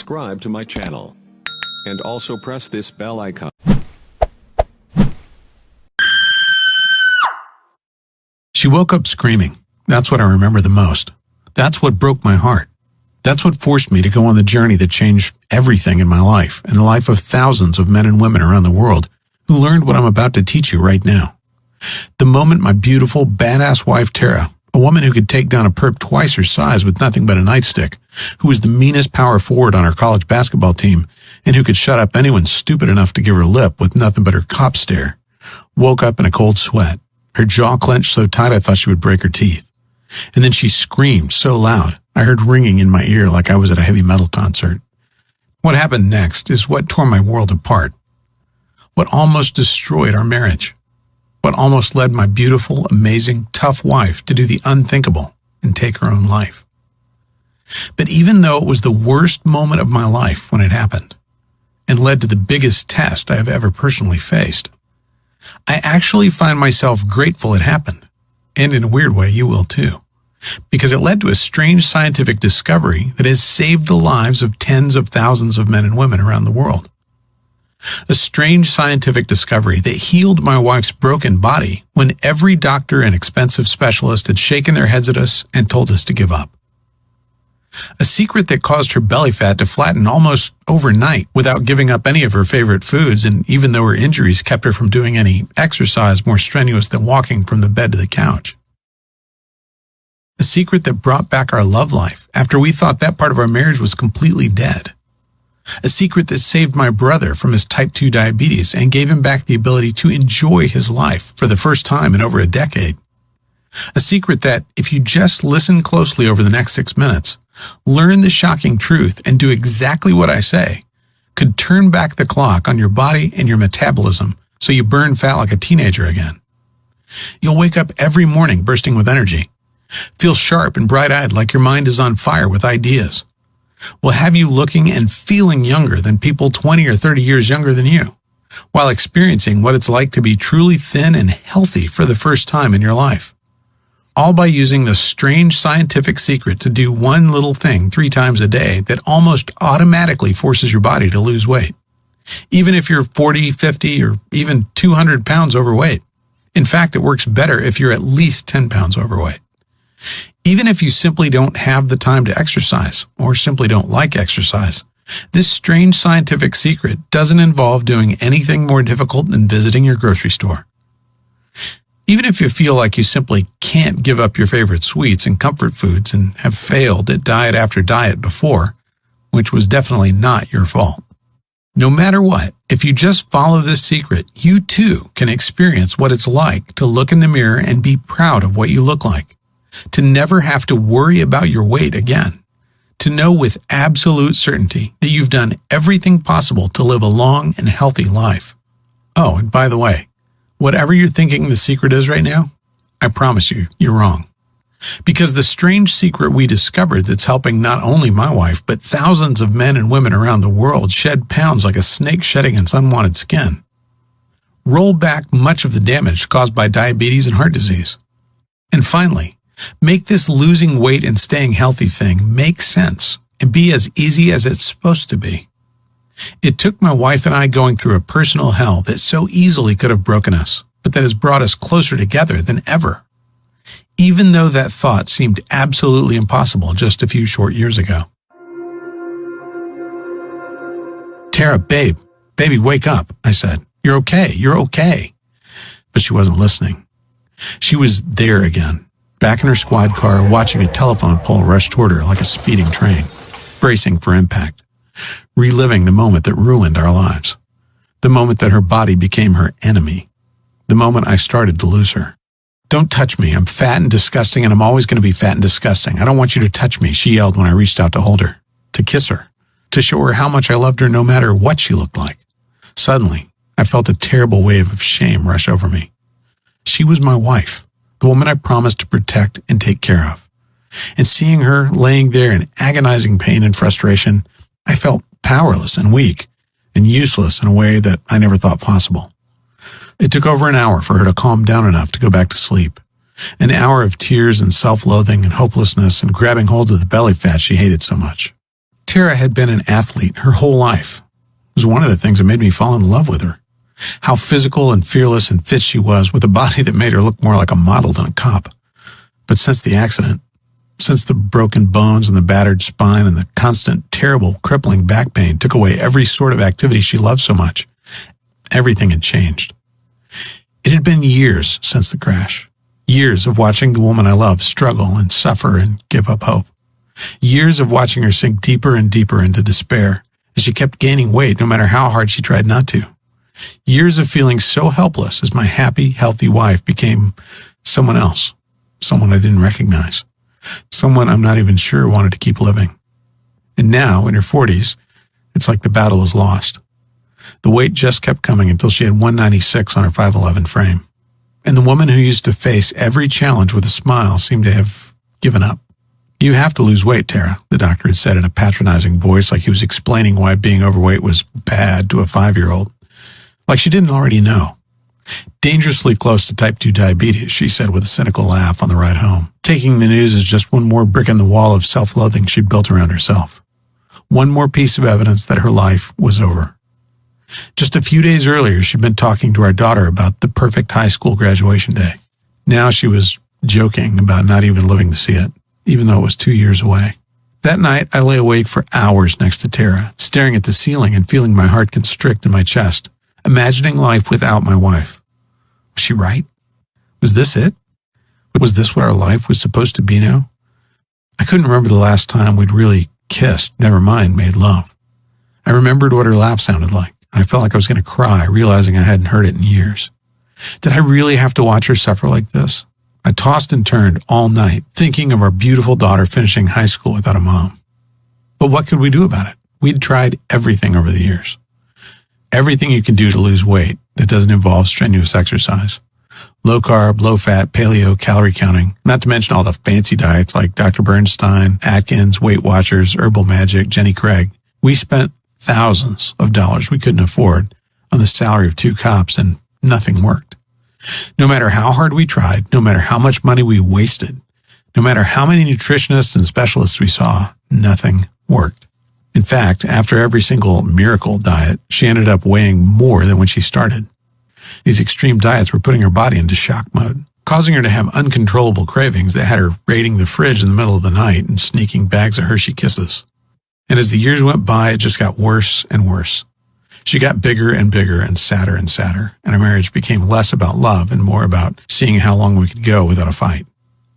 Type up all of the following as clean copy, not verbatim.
subscribe to my channel. And also press this bell icon. She woke up screaming. That's what I remember the most. That's what broke my heart. That's what forced me to go on the journey that changed everything in my life and the life of thousands of men and women around the world who learned what I'm about to teach you right now. The moment my beautiful, badass wife Tara, a woman who could take down a perp twice her size with nothing but a nightstick, who was the meanest power forward on her college basketball team, and who could shut up anyone stupid enough to give her lip with nothing but her cop stare, woke up in a cold sweat, her jaw clenched so tight I thought she would break her teeth. And then she screamed so loud, I heard ringing in my ear like I was at a heavy metal concert. What happened next is what tore my world apart. What almost destroyed our marriage. What almost led my beautiful, amazing, tough wife to do the unthinkable and take her own life. But even though it was the worst moment of my life when it happened, and led to the biggest test I have ever personally faced, I actually find myself grateful it happened, and in a weird way you will too, because it led to a strange scientific discovery that has saved the lives of tens of thousands of men and women around the world. A strange scientific discovery that healed my wife's broken body when every doctor and expensive specialist had shaken their heads at us and told us to give up. A secret that caused her belly fat to flatten almost overnight without giving up any of her favorite foods, and even though her injuries kept her from doing any exercise more strenuous than walking from the bed to the couch. A secret that brought back our love life after we thought that part of our marriage was completely dead. A secret that saved my brother from his type 2 diabetes and gave him back the ability to enjoy his life for the first time in over a decade. A secret that, if you just listen closely over the next 6 minutes, learn the shocking truth and do exactly what I say, could turn back the clock on your body and your metabolism so you burn fat like a teenager again. You'll wake up every morning bursting with energy, feel sharp and bright-eyed like your mind is on fire with ideas. Will have you looking and feeling younger than people 20 or 30 years younger than you, while experiencing what it's like to be truly thin and healthy for the first time in your life. All by using the strange scientific secret to do one little thing 3 times a day that almost automatically forces your body to lose weight, even if you're 40, 50, or even 200 pounds overweight. In fact, it works better if you're at least 10 pounds overweight. Even if you simply don't have the time to exercise, or simply don't like exercise, this strange scientific secret doesn't involve doing anything more difficult than visiting your grocery store. Even if you feel like you simply can't give up your favorite sweets and comfort foods and have failed at diet after diet before, which was definitely not your fault. No matter what, if you just follow this secret, you too can experience what it's like to look in the mirror and be proud of what you look like. To never have to worry about your weight again. To know with absolute certainty that you've done everything possible to live a long and healthy life. Oh, and by the way, whatever you're thinking the secret is right now, I promise you, you're wrong. Because the strange secret we discovered that's helping not only my wife, but thousands of men and women around the world shed pounds like a snake shedding its unwanted skin. Roll back much of the damage caused by diabetes and heart disease. And finally, make this losing weight and staying healthy thing make sense and be as easy as it's supposed to be. It took my wife and I going through a personal hell that so easily could have broken us, but that has brought us closer together than ever. Even though that thought seemed absolutely impossible just a few short years ago. Tara, baby, wake up, I said. You're okay. But she wasn't listening. She was there again. Back in her squad car, watching a telephone pole rush toward her like a speeding train, bracing for impact, reliving the moment that ruined our lives, the moment that her body became her enemy, the moment I started to lose her. Don't touch me. I'm fat and disgusting, and I'm always going to be fat and disgusting. I don't want you to touch me, she yelled when I reached out to hold her, to kiss her, to show her how much I loved her no matter what she looked like. Suddenly, I felt a terrible wave of shame rush over me. She was my wife. The woman I promised to protect and take care of. And seeing her laying there in agonizing pain and frustration, I felt powerless and weak and useless in a way that I never thought possible. It took over an hour for her to calm down enough to go back to sleep. An hour of tears and self-loathing and hopelessness and grabbing hold of the belly fat she hated so much. Tara had been an athlete her whole life. It was one of the things that made me fall in love with her. How physical and fearless and fit she was, with a body that made her look more like a model than a cop. But since the accident, since the broken bones and the battered spine and the constant, terrible, crippling back pain took away every sort of activity she loved so much, everything had changed. It had been years since the crash. Years of watching the woman I loved struggle and suffer and give up hope. Years of watching her sink deeper and deeper into despair as she kept gaining weight no matter how hard she tried not to. Years of feeling so helpless as my happy, healthy wife became someone else, someone I didn't recognize, someone I'm not even sure wanted to keep living. And now, in her 40s, it's like the battle was lost. The weight just kept coming until she had 196 on her 5'11" frame. And the woman who used to face every challenge with a smile seemed to have given up. "You have to lose weight, Tara," the doctor had said in a patronizing voice, like he was explaining why being overweight was bad to a 5-year-old. Like she didn't already know. "Dangerously close to type 2 diabetes," she said with a cynical laugh on the ride home, taking the news as just one more brick in the wall of self-loathing she'd built around herself. One more piece of evidence that her life was over. Just a few days earlier, she'd been talking to our daughter about the perfect high school graduation day. Now she was joking about not even living to see it, even though it was 2 years away. That night, I lay awake for hours next to Tara, staring at the ceiling and feeling my heart constrict in my chest, imagining life without my wife. Was she right? Was this it? Was this what our life was supposed to be now? I couldn't remember the last time we'd really kissed, never mind made love. I remembered what her laugh sounded like. I felt like I was going to cry, realizing I hadn't heard it in years. Did I really have to watch her suffer like this? I tossed and turned all night, thinking of our beautiful daughter finishing high school without a mom. But what could we do about it? We'd tried everything over the years. Everything you can do to lose weight that doesn't involve strenuous exercise. Low carb, low fat, paleo, calorie counting, not to mention all the fancy diets like Dr. Bernstein, Atkins, Weight Watchers, Herbal Magic, Jenny Craig. We spent thousands of dollars we couldn't afford on the salary of 2 cops, and nothing worked. No matter how hard we tried, no matter how much money we wasted, no matter how many nutritionists and specialists we saw, nothing worked. In fact, after every single miracle diet, she ended up weighing more than when she started. These extreme diets were putting her body into shock mode, causing her to have uncontrollable cravings that had her raiding the fridge in the middle of the night and sneaking bags of Hershey Kisses. And as the years went by, it just got worse and worse. She got bigger and bigger and sadder, and our marriage became less about love and more about seeing how long we could go without a fight.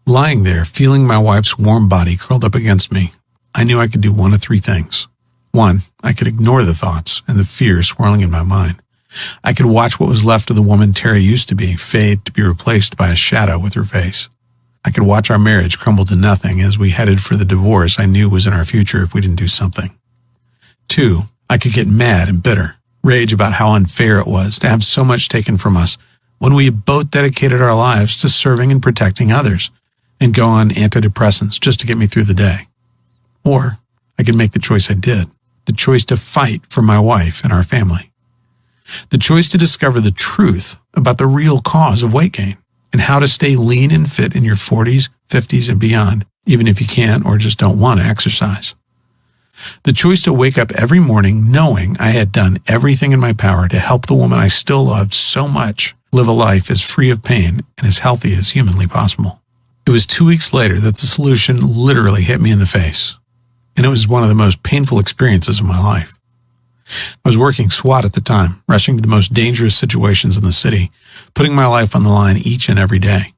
Lying there, feeling my wife's warm body curled up against me, I knew I could do one of 3 things. 1, I could ignore the thoughts and the fear swirling in my mind. I could watch what was left of the woman Terry used to be fade to be replaced by a shadow with her face. I could watch our marriage crumble to nothing as we headed for the divorce I knew was in our future if we didn't do something. 2, I could get mad and bitter, rage about how unfair it was to have so much taken from us when we both dedicated our lives to serving and protecting others, and go on antidepressants just to get me through the day. Or I could make the choice I did, the choice to fight for my wife and our family. The choice to discover the truth about the real cause of weight gain and how to stay lean and fit in your 40s, 50s, and beyond, even if you can't or just don't want to exercise. The choice to wake up every morning knowing I had done everything in my power to help the woman I still loved so much live a life as free of pain and as healthy as humanly possible. It was 2 weeks later that the solution literally hit me in the face, and it was one of the most painful experiences of my life. I was working SWAT at the time, rushing to the most dangerous situations in the city, putting my life on the line each and every day.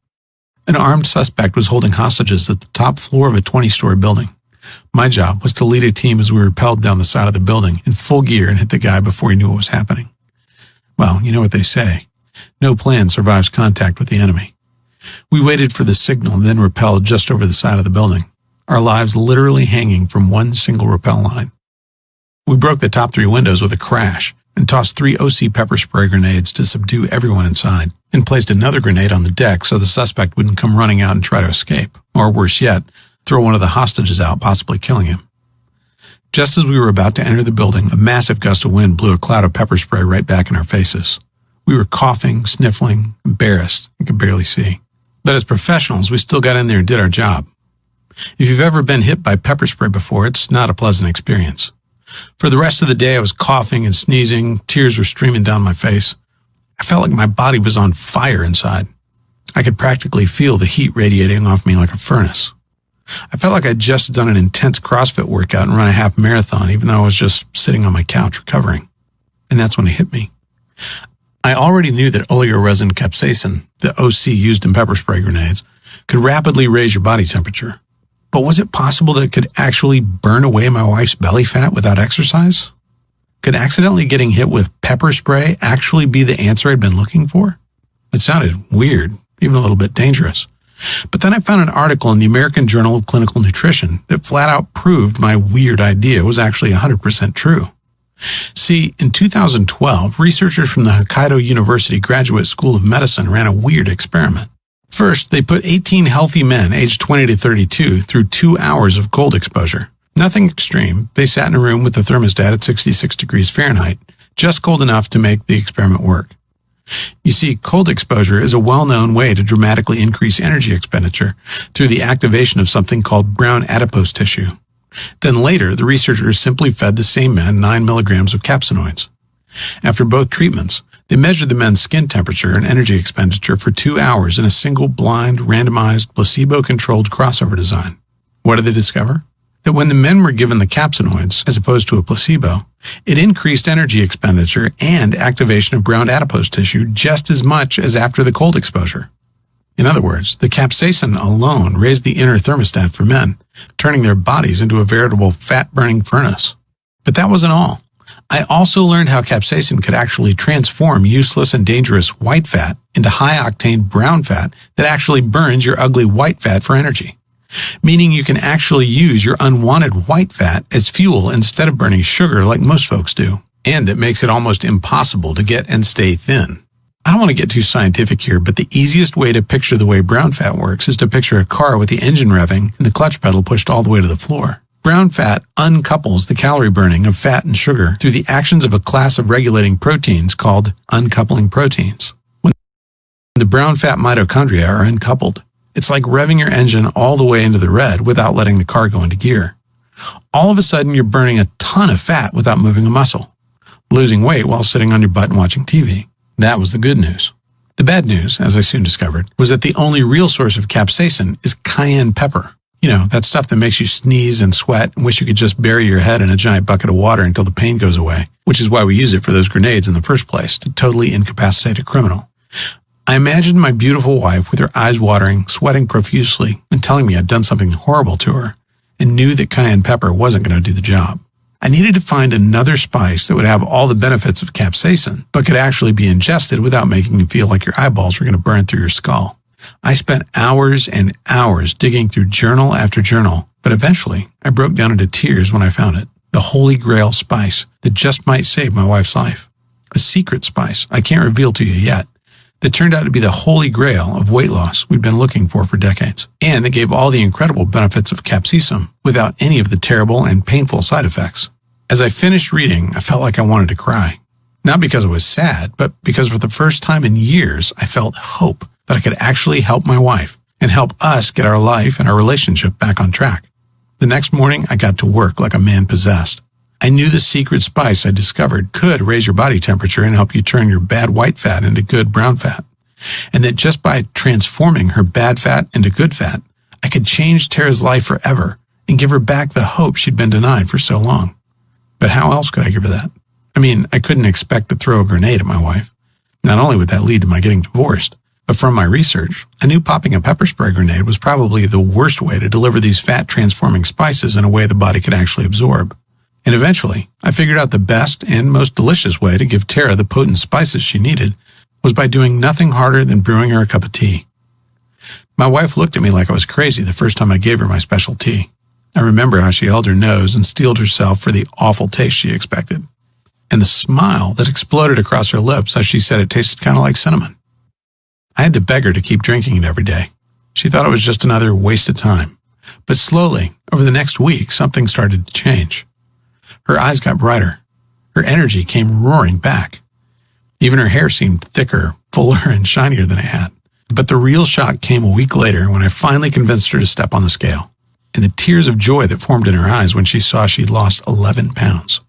An armed suspect was holding hostages at the top floor of a 20-story building. My job was to lead a team as we rappelled down the side of the building in full gear and hit the guy before he knew what was happening. Well, you know what they say. No plan survives contact with the enemy. We waited for the signal and then rappelled just over the side of the building, our lives literally hanging from one single rappel line. We broke the top 3 windows with a crash and tossed 3 OC pepper spray grenades to subdue everyone inside, and placed another grenade on the deck so the suspect wouldn't come running out and try to escape, or worse yet, throw one of the hostages out, possibly killing him. Just as we were about to enter the building, a massive gust of wind blew a cloud of pepper spray right back in our faces. We were coughing, sniffling, embarrassed, and could barely see. But as professionals, we still got in there and did our job. If you've ever been hit by pepper spray before, it's not a pleasant experience. For the rest of the day, I was coughing and sneezing. Tears were streaming down my face. I felt like my body was on fire inside. I could practically feel the heat radiating off me like a furnace. I felt like I'd just done an intense CrossFit workout and run a half marathon, even though I was just sitting on my couch recovering. And that's when it hit me. I already knew that oleoresin capsaicin, the OC used in pepper spray grenades, could rapidly raise your body temperature. But was it possible that it could actually burn away my wife's belly fat without exercise? Could accidentally getting hit with pepper spray actually be the answer I'd been looking for? It sounded weird, even a little bit dangerous. But then I found an article in the American Journal of Clinical Nutrition that flat out proved my weird idea was actually 100% true. See, in 2012, researchers from the Hokkaido University Graduate School of Medicine ran a weird experiment. First, they put 18 healthy men aged 20 to 32 through 2 hours of cold exposure. Nothing extreme. They sat in a room with the thermostat at 66 degrees Fahrenheit, just cold enough to make the experiment work. You see, cold exposure is a well-known way to dramatically increase energy expenditure through the activation of something called brown adipose tissue. Then later, the researchers simply fed the same men 9 milligrams of capsaicinoids. After both treatments, they measured the men's skin temperature and energy expenditure for 2 hours in a single blind, randomized, placebo-controlled crossover design. What did they discover? That when the men were given the capsaicinoids, as opposed to a placebo, it increased energy expenditure and activation of brown adipose tissue just as much as after the cold exposure. In other words, the capsaicin alone raised the inner thermostat for men, turning their bodies into a veritable fat-burning furnace. But that wasn't all. I also learned how capsaicin could actually transform useless and dangerous white fat into high-octane brown fat that actually burns your ugly white fat for energy. Meaning you can actually use your unwanted white fat as fuel instead of burning sugar like most folks do. And it makes it almost impossible to get and stay thin. I don't want to get too scientific here, but the easiest way to picture the way brown fat works is to picture a car with the engine revving and the clutch pedal pushed all the way to the floor. Brown fat uncouples the calorie burning of fat and sugar through the actions of a class of regulating proteins called uncoupling proteins. When the brown fat mitochondria are uncoupled, it's like revving your engine all the way into the red without letting the car go into gear. All of a sudden, you're burning a ton of fat without moving a muscle, losing weight while sitting on your butt and watching TV. That was the good news. The bad news, as I soon discovered, was that the only real source of capsaicin is cayenne pepper. You know, that stuff that makes you sneeze and sweat and wish you could just bury your head in a giant bucket of water until the pain goes away, which is why we use it for those grenades in the first place, to totally incapacitate a criminal. I imagined my beautiful wife with her eyes watering, sweating profusely, and telling me I'd done something horrible to her, and knew that cayenne pepper wasn't going to do the job. I needed to find another spice that would have all the benefits of capsaicin, but could actually be ingested without making you feel like your eyeballs were going to burn through your skull. I spent hours and hours digging through journal after journal, but eventually I broke down into tears when I found it. The holy grail spice that just might save my wife's life. A secret spice I can't reveal to you yet, that turned out to be the holy grail of weight loss we've been looking for decades, and that gave all the incredible benefits of capsaicin without any of the terrible and painful side effects. As I finished reading, I felt like I wanted to cry. Not because I was sad, but because for the first time in years, I felt hope that I could actually help my wife and help us get our life and our relationship back on track. The next morning, I got to work like a man possessed. I knew the secret spice I discovered could raise your body temperature and help you turn your bad white fat into good brown fat. And that just by transforming her bad fat into good fat, I could change Tara's life forever and give her back the hope she'd been denied for so long. But how else could I give her that? I mean, I couldn't expect to throw a grenade at my wife. Not only would that lead to my getting divorced, but from my research, I knew popping a pepper spray grenade was probably the worst way to deliver these fat-transforming spices in a way the body could actually absorb. And eventually, I figured out the best and most delicious way to give Tara the potent spices she needed was by doing nothing harder than brewing her a cup of tea. My wife looked at me like I was crazy the first time I gave her my special tea. I remember how she held her nose and steeled herself for the awful taste she expected. And the smile that exploded across her lips as she said it tasted kind of like cinnamon. I had to beg her to keep drinking it every day. She thought it was just another waste of time. But slowly, over the next week, something started to change. Her eyes got brighter. Her energy came roaring back. Even her hair seemed thicker, fuller, and shinier than it had. But the real shock came a week later when I finally convinced her to step on the scale. and the tears of joy that formed in her eyes when she saw she'd lost 11 pounds.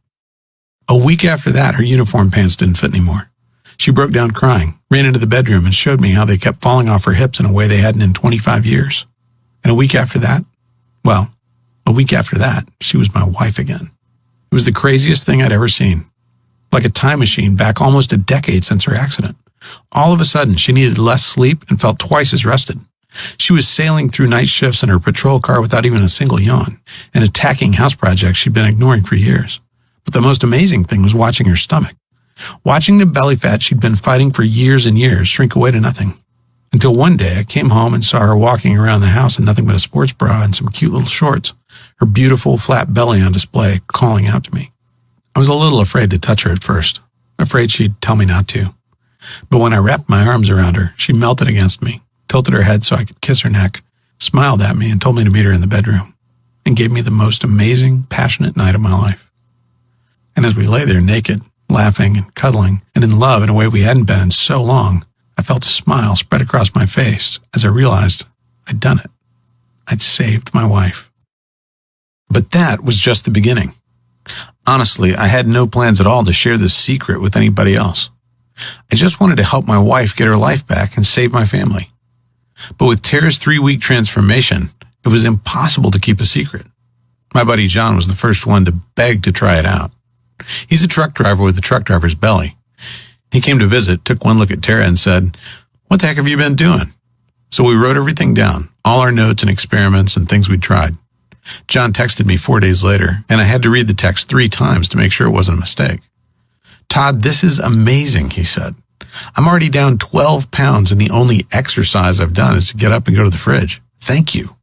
A week after that, her uniform pants didn't fit anymore. She broke down crying, ran into the bedroom, and showed me how they kept falling off her hips in a way they hadn't in 25 years. And a week after that, she was my wife again. It was the craziest thing I'd ever seen. Like a time machine back almost a decade since her accident. All of a sudden, she needed less sleep and felt twice as rested. She was sailing through night shifts in her patrol car without even a single yawn, and attacking house projects she'd been ignoring for years. But the most amazing thing was watching her stomach. Watching the belly fat she'd been fighting for years and years shrink away to nothing. Until one day I came home and saw her walking around the house in nothing but a sports bra and some cute little shorts, her beautiful flat belly on display, calling out to me. I was a little afraid to touch her at first, afraid she'd tell me not to. But when I wrapped my arms around her, she melted against me, tilted her head so I could kiss her neck, smiled at me and told me to meet her in the bedroom, and gave me the most amazing, passionate night of my life. And as we lay there naked, laughing and cuddling, and in love in a way we hadn't been in so long, I felt a smile spread across my face as I realized I'd done it. I'd saved my wife. But that was just the beginning. Honestly, I had no plans at all to share this secret with anybody else. I just wanted to help my wife get her life back and save my family. But with Tara's 3-week transformation, it was impossible to keep a secret. My buddy John was the first one to beg to try it out. He's a truck driver with a truck driver's belly. He came to visit, took one look at Tara and said, "What the heck have you been doing?" So we wrote everything down, all our notes and experiments and things we'd tried. John texted me 4 days later, and I had to read the text 3 times to make sure it wasn't a mistake. "Todd, this is amazing," he said. "I'm already down 12 pounds, and the only exercise I've done is to get up and go to the fridge. Thank you."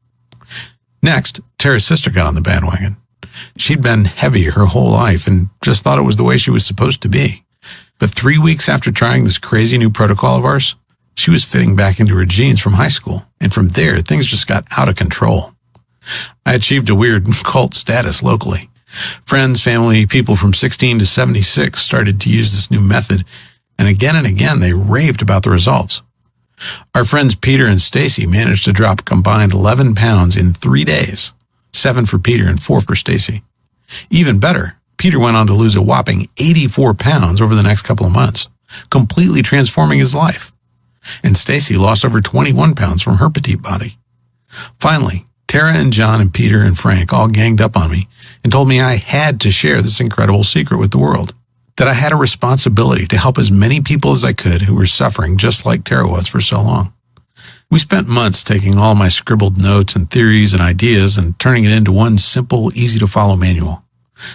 Next, Tara's sister got on the bandwagon. She'd been heavy her whole life and just thought it was the way she was supposed to be. But 3 weeks after trying this crazy new protocol of ours, she was fitting back into her jeans from high school, and from there, things just got out of control. I achieved a weird cult status locally. Friends, family, people from 16 to 76 started to use this new method, and again they raved about the results. Our friends Peter and Stacy managed to drop a combined 11 pounds in 3 days, 7 for Peter and 4 for Stacy. Even better, Peter went on to lose a whopping 84 pounds over the next couple of months, completely transforming his life. And Stacy lost over 21 pounds from her petite body. Finally, Tara and John and Peter and Frank all ganged up on me and told me I had to share this incredible secret with the world, that I had a responsibility to help as many people as I could who were suffering just like Tara was for so long. We spent months taking all my scribbled notes and theories and ideas and turning it into one simple, easy-to-follow manual.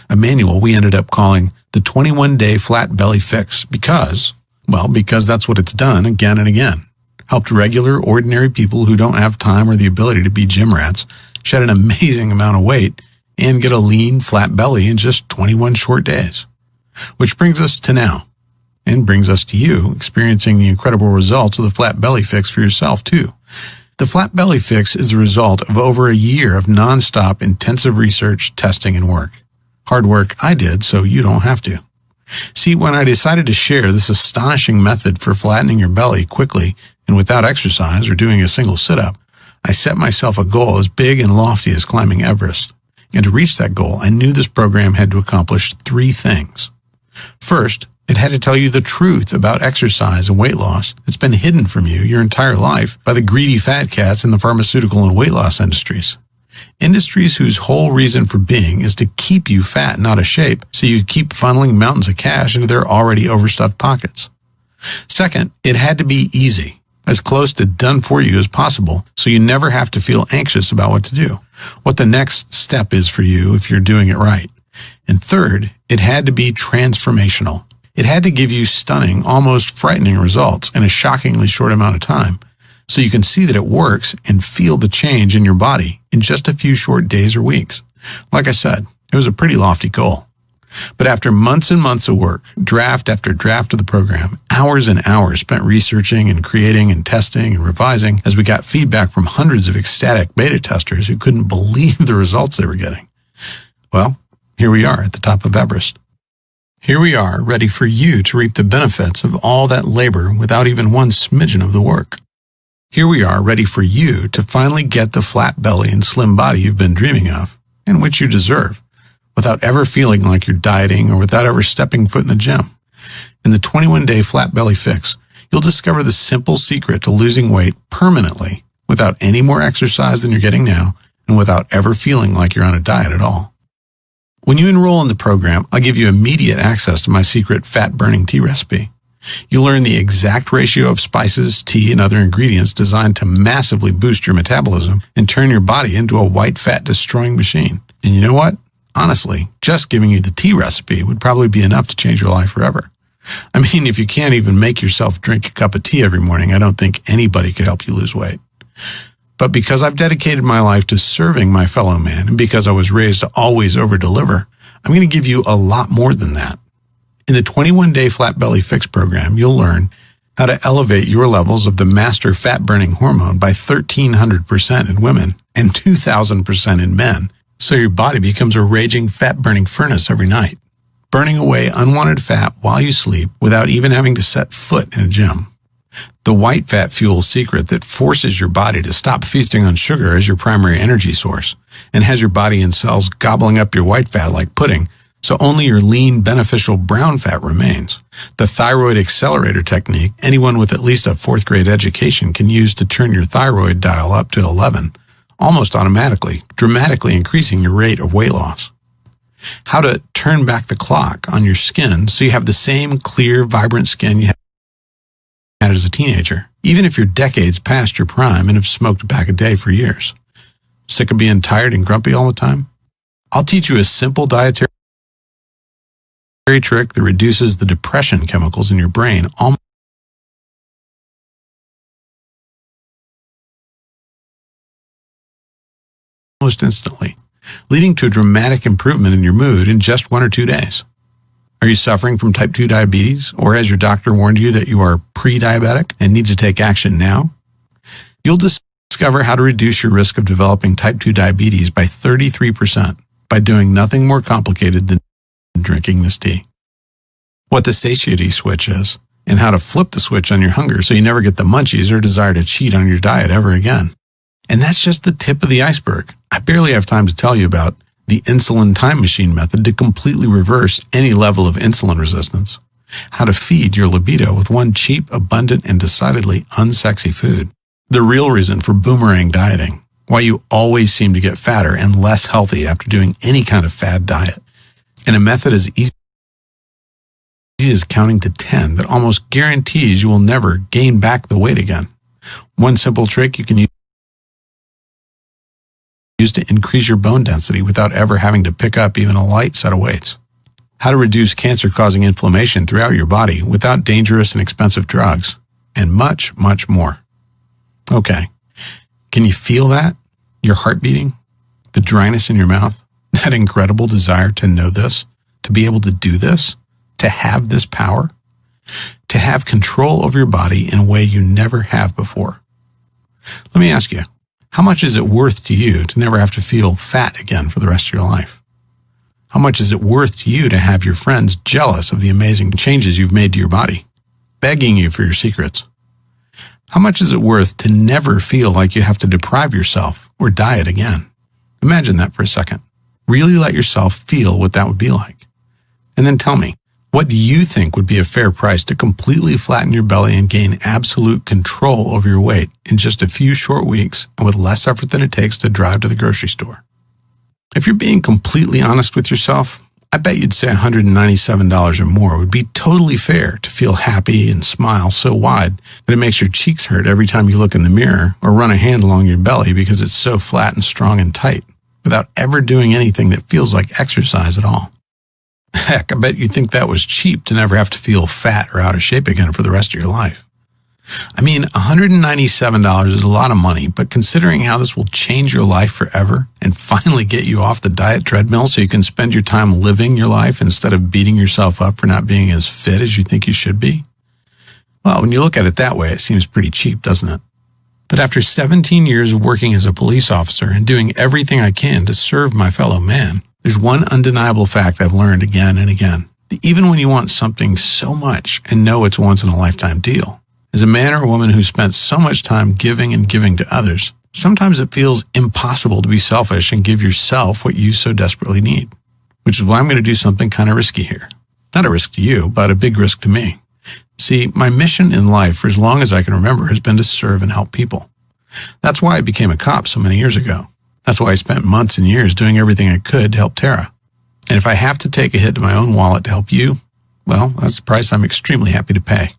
A manual we ended up calling the 21-Day Flat Belly Fix because that's what it's done again and again. Helped regular, ordinary people who don't have time or the ability to be gym rats shed an amazing amount of weight and get a lean, flat belly in just 21 short days. Which brings us to now, and brings us to you experiencing the incredible results of the Flat Belly Fix for yourself, too. The Flat Belly Fix is the result of over a year of nonstop intensive research, testing, and work. Hard work I did, so you don't have to. See, when I decided to share this astonishing method for flattening your belly quickly and without exercise or doing a single sit-up, I set myself a goal as big and lofty as climbing Everest. And to reach that goal, I knew this program had to accomplish 3 things. First, it had to tell you the truth about exercise and weight loss that's been hidden from you your entire life by the greedy fat cats in the pharmaceutical and weight loss industries. Industries whose whole reason for being is to keep you fat and out of shape so you keep funneling mountains of cash into their already overstuffed pockets. Second, it had to be easy, as close to done for you as possible, so you never have to feel anxious about what to do, what the next step is for you if you're doing it right. And third, it had to be transformational. It had to give you stunning, almost frightening results in a shockingly short amount of time, so you can see that it works and feel the change in your body in just a few short days or weeks. Like I said, it was a pretty lofty goal. But after months and months of work, draft after draft of the program, hours and hours spent researching and creating and testing and revising as we got feedback from hundreds of ecstatic beta testers who couldn't believe the results they were getting. Well, here we are at the top of Everest. Here we are, ready for you to reap the benefits of all that labor without even one smidgen of the work. Here we are, ready for you to finally get the flat belly and slim body you've been dreaming of, and which you deserve, without ever feeling like you're dieting or without ever stepping foot in a gym. In the 21-day Flat Belly Fix, you'll discover the simple secret to losing weight permanently without any more exercise than you're getting now and without ever feeling like you're on a diet at all. When you enroll in the program, I'll give you immediate access to my secret fat-burning tea recipe. You'll learn the exact ratio of spices, tea, and other ingredients designed to massively boost your metabolism and turn your body into a white fat-destroying machine. And you know what? Honestly, just giving you the tea recipe would probably be enough to change your life forever. I mean, if you can't even make yourself drink a cup of tea every morning, I don't think anybody could help you lose weight. But because I've dedicated my life to serving my fellow man, and because I was raised to always over-deliver, I'm going to give you a lot more than that. In the 21-day Flat Belly Fix program, you'll learn how to elevate your levels of the master fat-burning hormone by 1,300% in women and 2,000% in men, so your body becomes a raging fat-burning furnace every night, burning away unwanted fat while you sleep without even having to set foot in a gym. The white fat fuel secret that forces your body to stop feasting on sugar as your primary energy source and has your body and cells gobbling up your white fat like pudding, so only your lean, beneficial brown fat remains. The thyroid accelerator technique anyone with at least a 4th grade education can use to turn your thyroid dial up to 11, almost automatically, dramatically increasing your rate of weight loss. How to turn back the clock on your skin so you have the same clear, vibrant skin you had as a teenager, even if you're decades past your prime and have smoked a pack a day for years. Sick of being tired and grumpy all the time? I'll teach you a simple dietary trick that reduces the depression chemicals in your brain almost instantly, leading to a dramatic improvement in your mood in just 1 or 2 days. Are you suffering from type 2 diabetes, or has your doctor warned you that you are pre-diabetic and need to take action now? You'll discover how to reduce your risk of developing type 2 diabetes by 33% by doing nothing more complicated than drinking this tea. What the satiety switch is, and how to flip the switch on your hunger so you never get the munchies or desire to cheat on your diet ever again. And that's just the tip of the iceberg. I barely have time to tell you about the insulin time machine method to completely reverse any level of insulin resistance, how to feed your libido with one cheap, abundant, and decidedly unsexy food, the real reason for boomerang dieting, why you always seem to get fatter and less healthy after doing any kind of fad diet, and a method as easy as counting to 10 that almost guarantees you will never gain back the weight again. One simple trick you can use to increase your bone density without ever having to pick up even a light set of weights. How to reduce cancer-causing inflammation throughout your body without dangerous and expensive drugs, and much, much more. Okay, can you feel that? Your heart beating? The dryness in your mouth? That incredible desire to know this? To be able to do this? To have this power? To have control over your body in a way you never have before? Let me ask you, how much is it worth to you to never have to feel fat again for the rest of your life? How much is it worth to you to have your friends jealous of the amazing changes you've made to your body, begging you for your secrets? How much is it worth to never feel like you have to deprive yourself or diet again? Imagine that for a second. Really let yourself feel what that would be like. And then tell me, what do you think would be a fair price to completely flatten your belly and gain absolute control over your weight in just a few short weeks and with less effort than it takes to drive to the grocery store? If you're being completely honest with yourself, I bet you'd say $197 or more would be totally fair to feel happy and smile so wide that it makes your cheeks hurt every time you look in the mirror or run a hand along your belly because it's so flat and strong and tight without ever doing anything that feels like exercise at all. Heck, I bet you'd think that was cheap to never have to feel fat or out of shape again for the rest of your life. I mean, $197 is a lot of money, but considering how this will change your life forever and finally get you off the diet treadmill so you can spend your time living your life instead of beating yourself up for not being as fit as you think you should be, well, when you look at it that way, it seems pretty cheap, doesn't it? But after 17 years of working as a police officer and doing everything I can to serve my fellow man, there's one undeniable fact I've learned again and again. That even when you want something so much and know it's a once-in-a-lifetime deal, As a man or a woman who spent so much time giving and giving to others, sometimes it feels impossible to be selfish and give yourself what you so desperately need, which is why I'm going to do something kind of risky here. Not a risk to you, but a big risk to me. See, my mission in life for as long as I can remember has been to serve and help people. That's why I became a cop so many years ago. That's why I spent months and years doing everything I could to help Tara. And if I have to take a hit to my own wallet to help you, well, that's the price I'm extremely happy to pay.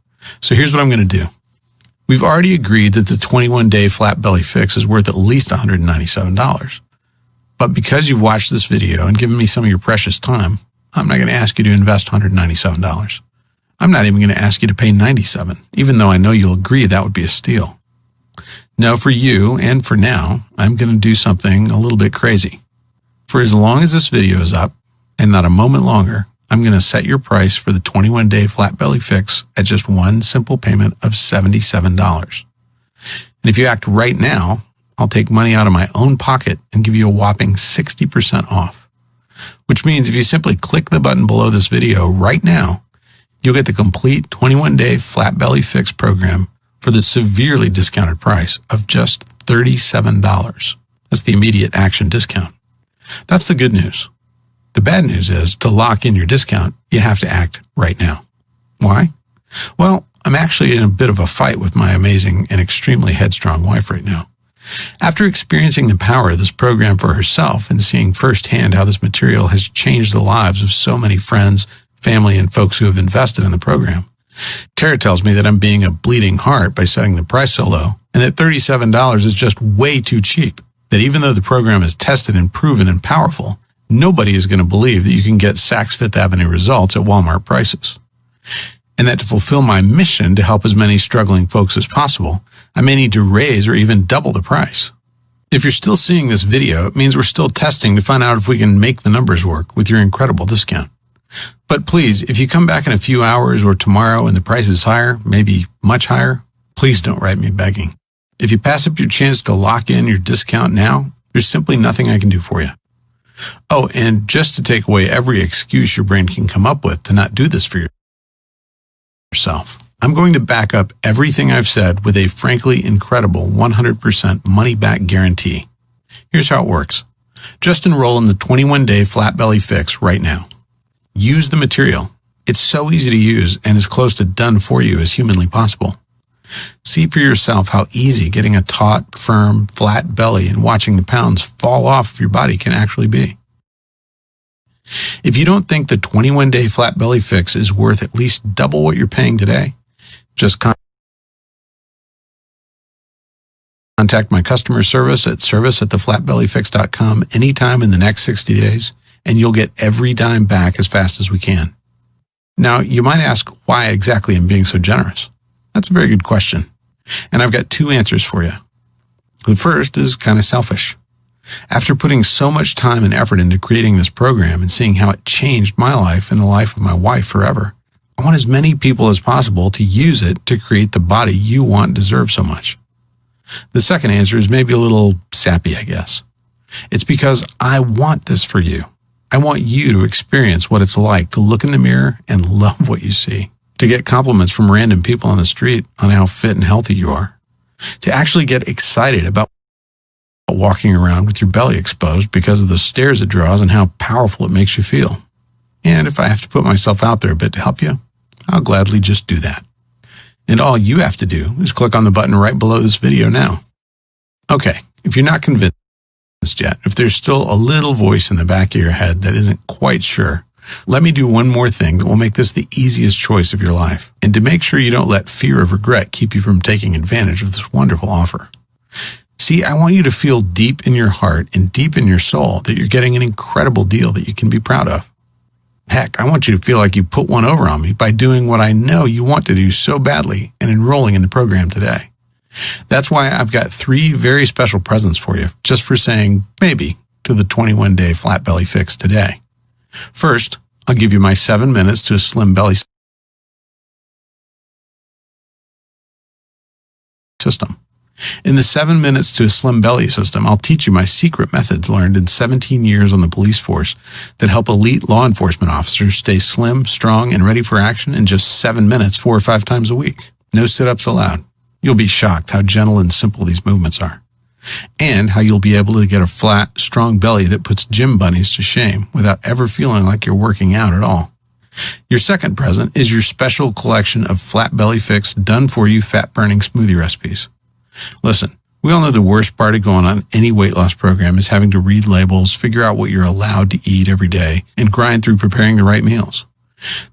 So here's what I'm going to do. We've already agreed that the 21-day flat belly fix is worth at least $197. But because you've watched this video and given me some of your precious time, I'm not going to ask you to invest $197. I'm not even going to ask you to pay $97, even though I know you'll agree that would be a steal. No, for you and for now, I'm going to do something a little bit crazy. For as long as this video is up, and not a moment longer, I'm going to set your price for the 21-day flat belly fix at just one simple payment of $77. And if you act right now, I'll take money out of my own pocket and give you a whopping 60% off. Which means if you simply click the button below this video right now, you'll get the complete 21-day flat belly fix program for the severely discounted price of just $37. That's the immediate action discount. That's the good news. The bad news is, to lock in your discount, you have to act right now. Why? Well, I'm actually in a bit of a fight with my amazing and extremely headstrong wife right now. After experiencing the power of this program for herself and seeing firsthand how this material has changed the lives of so many friends, family, and folks who have invested in the program, Tara tells me that I'm being a bleeding heart by setting the price so low, and that $37 is just way too cheap. That even though the program is tested and proven and powerful, nobody is going to believe that you can get Saks Fifth Avenue results at Walmart prices. And that to fulfill my mission to help as many struggling folks as possible, I may need to raise or even double the price. If you're still seeing this video, it means we're still testing to find out if we can make the numbers work with your incredible discount. But please, if you come back in a few hours or tomorrow and the price is higher, maybe much higher, please don't write me begging. If you pass up your chance to lock in your discount now, there's simply nothing I can do for you. Oh, and just to take away every excuse your brain can come up with to not do this for yourself, I'm going to back up everything I've said with a frankly incredible 100% money-back guarantee. Here's how it works. Just enroll in the 21-day flat belly fix right now. Use the material. It's so easy to use and as close to done for you as humanly possible. See for yourself how easy getting a taut, firm, flat belly and watching the pounds fall off of your body can actually be. If you don't think the 21-day flat belly fix is worth at least double what you're paying today, just contact my customer service at service@theflatbellyfix.com anytime in the next 60 days, and you'll get every dime back as fast as we can. Now, you might ask why exactly I'm being so generous. That's a very good question, and I've got two answers for you. The first is kind of selfish. After putting so much time and effort into creating this program and seeing how it changed my life and the life of my wife forever, I want as many people as possible to use it to create the body you want and deserve so much. The second answer is maybe a little sappy, I guess. It's because I want this for you. I want you to experience what it's like to look in the mirror and love what you see, to get compliments from random people on the street on how fit and healthy you are, to actually get excited about walking around with your belly exposed because of the stares it draws and how powerful it makes you feel. And if I have to put myself out there a bit to help you, I'll gladly just do that. And all you have to do is click on the button right below this video now. Okay, if you're not convinced yet, if there's still a little voice in the back of your head that isn't quite sure, let me do one more thing that will make this the easiest choice of your life, and to make sure you don't let fear of regret keep you from taking advantage of this wonderful offer. See, I want you to feel deep in your heart and deep in your soul that you're getting an incredible deal that you can be proud of. Heck, I want you to feel like you put one over on me by doing what I know you want to do so badly and enrolling in the program today. That's why I've got 3 very special presents for you, just for saying maybe to the 21-day flat belly fix today. First, I'll give you my 7 minutes to a slim belly system. In the 7 minutes to a slim belly system, I'll teach you my secret methods learned in 17 years on the police force that help elite law enforcement officers stay slim, strong, and ready for action in just 7 minutes 4 or 5 times a week. No sit-ups allowed. You'll be shocked how gentle and simple these movements are, and how you'll be able to get a flat, strong belly that puts gym bunnies to shame without ever feeling like you're working out at all. Your second present is your special collection of Flat Belly Fix done-for-you fat-burning smoothie recipes. Listen, we all know the worst part of going on any weight loss program is having to read labels, figure out what you're allowed to eat every day, and grind through preparing the right meals.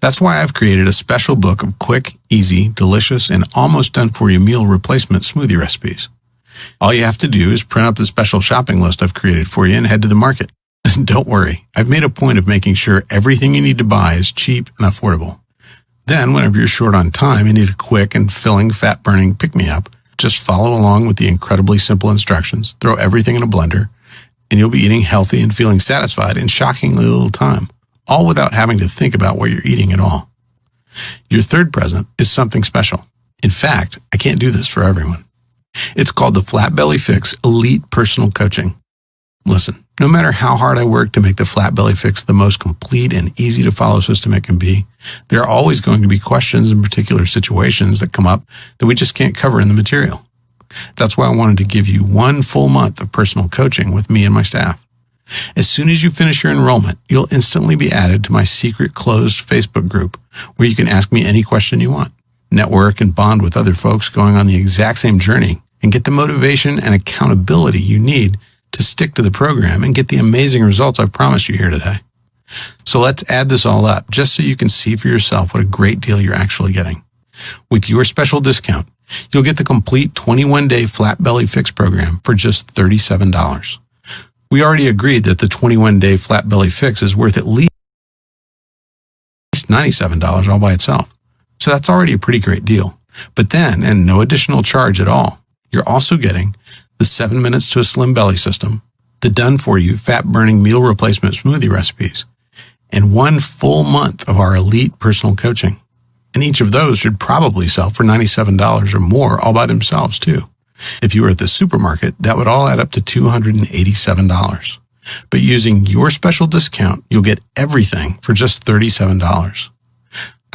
That's why I've created a special book of quick, easy, delicious, and almost done-for-you meal replacement smoothie recipes. All you have to do is print up the special shopping list I've created for you and head to the market. Don't worry, I've made a point of making sure everything you need to buy is cheap and affordable. Then, whenever you're short on time and need a quick and filling fat-burning pick-me-up, just follow along with the incredibly simple instructions, throw everything in a blender, and you'll be eating healthy and feeling satisfied in shockingly little time, all without having to think about what you're eating at all. Your third present is something special. In fact, I can't do this for everyone. It's called the Flat Belly Fix Elite Personal Coaching. Listen, no matter how hard I work to make the Flat Belly Fix the most complete and easy to follow system it can be, there are always going to be questions and particular situations that come up that we just can't cover in the material. That's why I wanted to give you 1 full month of personal coaching with me and my staff. As soon as you finish your enrollment, you'll instantly be added to my secret closed Facebook group where you can ask me any question you want, network and bond with other folks going on the exact same journey, and get the motivation and accountability you need to stick to the program and get the amazing results I've promised you here today. So let's add this all up just so you can see for yourself what a great deal you're actually getting. With your special discount, you'll get the complete 21-day Flat Belly Fix program for just $37. We already agreed that the 21-day Flat Belly Fix is worth at least $97 all by itself. So that's already a pretty great deal. But then, and no additional charge at all, you're also getting the 7 Minutes to a Slim Belly system, the done-for-you fat-burning meal replacement smoothie recipes, and 1 full month of our elite personal coaching. And each of those should probably sell for $97 or more all by themselves, too. If you were at the supermarket, that would all add up to $287. But using your special discount, you'll get everything for just $37.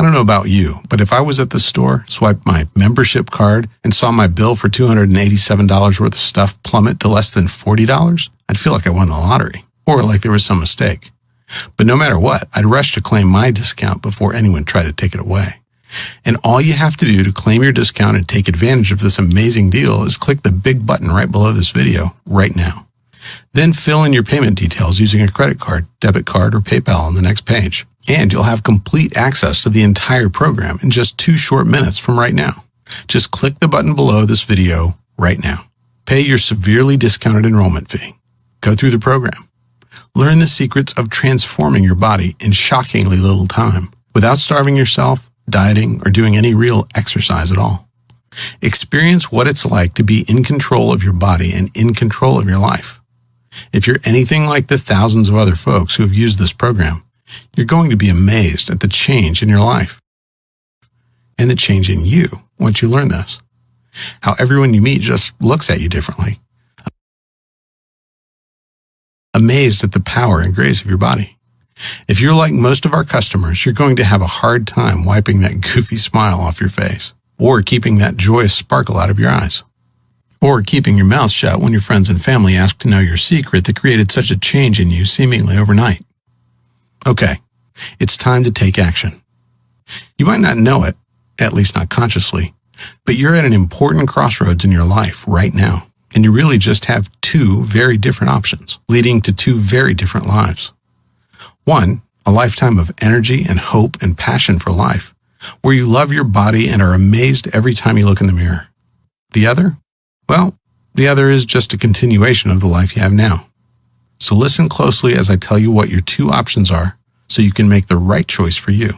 I don't know about you, but if I was at the store, swiped my membership card, and saw my bill for $287 worth of stuff plummet to less than $40, I'd feel like I won the lottery, or like there was some mistake. But no matter what, I'd rush to claim my discount before anyone tried to take it away. And all you have to do to claim your discount and take advantage of this amazing deal is click the big button right below this video right now. Then fill in your payment details using a credit card, debit card, or PayPal on the next page. And you'll have complete access to the entire program in just 2 short minutes from right now. Just click the button below this video right now. Pay your severely discounted enrollment fee. Go through the program. Learn the secrets of transforming your body in shockingly little time without starving yourself, dieting, or doing any real exercise at all. Experience what it's like to be in control of your body and in control of your life. If you're anything like the thousands of other folks who have used this program, you're going to be amazed at the change in your life and the change in you once you learn this. How everyone you meet just looks at you differently. Amazed at the power and grace of your body. If you're like most of our customers, you're going to have a hard time wiping that goofy smile off your face, or keeping that joyous sparkle out of your eyes, or keeping your mouth shut when your friends and family ask to know your secret that created such a change in you seemingly overnight. Okay, it's time to take action. You might not know it, at least not consciously, but you're at an important crossroads in your life right now, and you really just have 2 very different options, leading to 2 very different lives. One, a lifetime of energy and hope and passion for life, where you love your body and are amazed every time you look in the mirror. The other? Well, the other is just a continuation of the life you have now. So listen closely as I tell you what your 2 options are so you can make the right choice for you.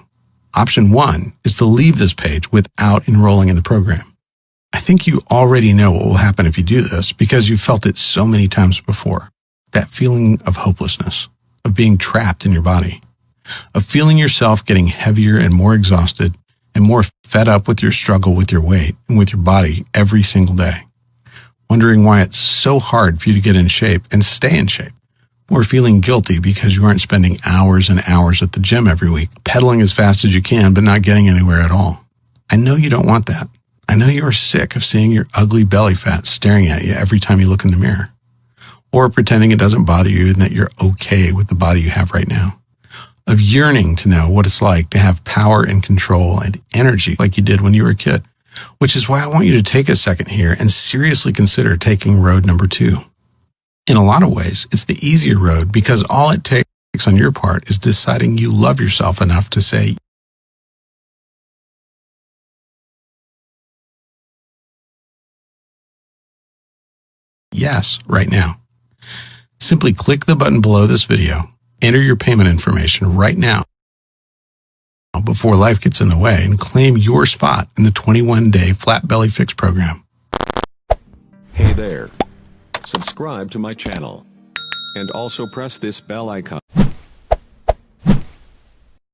Option 1 is to leave this page without enrolling in the program. I think you already know what will happen if you do this because you've felt it so many times before. That feeling of hopelessness, of being trapped in your body, of feeling yourself getting heavier and more exhausted and more fed up with your struggle with your weight and with your body every single day. Wondering why it's so hard for you to get in shape and stay in shape. Or feeling guilty because you aren't spending hours and hours at the gym every week, pedaling as fast as you can but not getting anywhere at all. I know you don't want that. I know you are sick of seeing your ugly belly fat staring at you every time you look in the mirror, or pretending it doesn't bother you and that you're okay with the body you have right now, of yearning to know what it's like to have power and control and energy like you did when you were a kid, which is why I want you to take a second here and seriously consider taking road number 2. In a lot of ways, it's the easier road because all it takes on your part is deciding you love yourself enough to say yes right now. Simply click the button below this video, enter your payment information right now before life gets in the way, and claim your spot in the 21-day Flat Belly Fix program. Hey there. Subscribe to my channel. And also press this bell icon.